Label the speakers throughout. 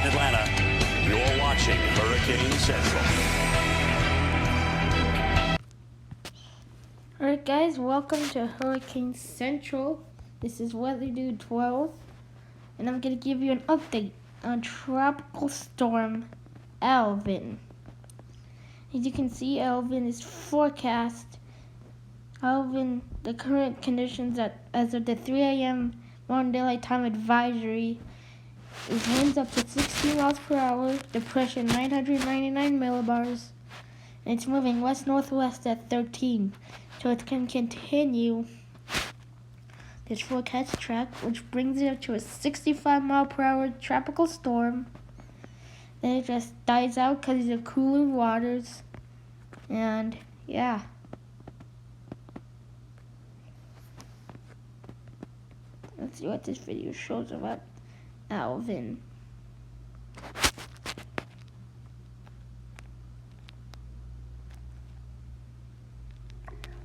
Speaker 1: Atlanta, you're watching Hurricane Central.
Speaker 2: Alright guys, welcome to Hurricane Central. This is Weather Dude 12, and I'm going to give you an update on Tropical Storm Alvin. As you can see, Alvin is forecast. Alvin, the current conditions as of the 3 a.m. Mountain Daylight Time advisory is winds up to 60 miles per hour, depression 999 millibars, and it's moving west-northwest at 13. So it can continue this forecast track, which brings it up to a 65 mile per hour tropical storm. Then it just dies out because of the cooler waters. And yeah. Let's see what this video shows about Alvin.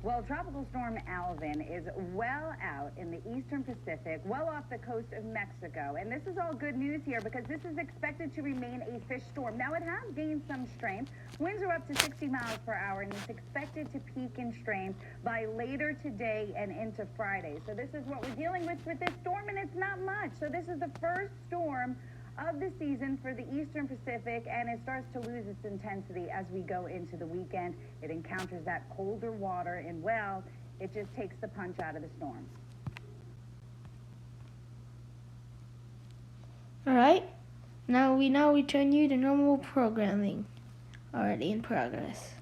Speaker 3: Well, Tropical Storm Alvin is well out in the eastern Pacific, well off the coast of Mexico. And this is all good news here because this is expected to remain a fish storm. Now, it has gained some strength. Winds are up to 60 miles per hour, and it's expected to peak in strength by later today and into Friday. So this is what we're dealing with this storm, and it's not much. So this is the first storm of the season for the eastern Pacific, and it starts to lose its intensity as we go into the weekend. It encounters that colder water, and well, it just takes the punch out of the storm.
Speaker 2: Alright, now we return you to normal programming already in progress.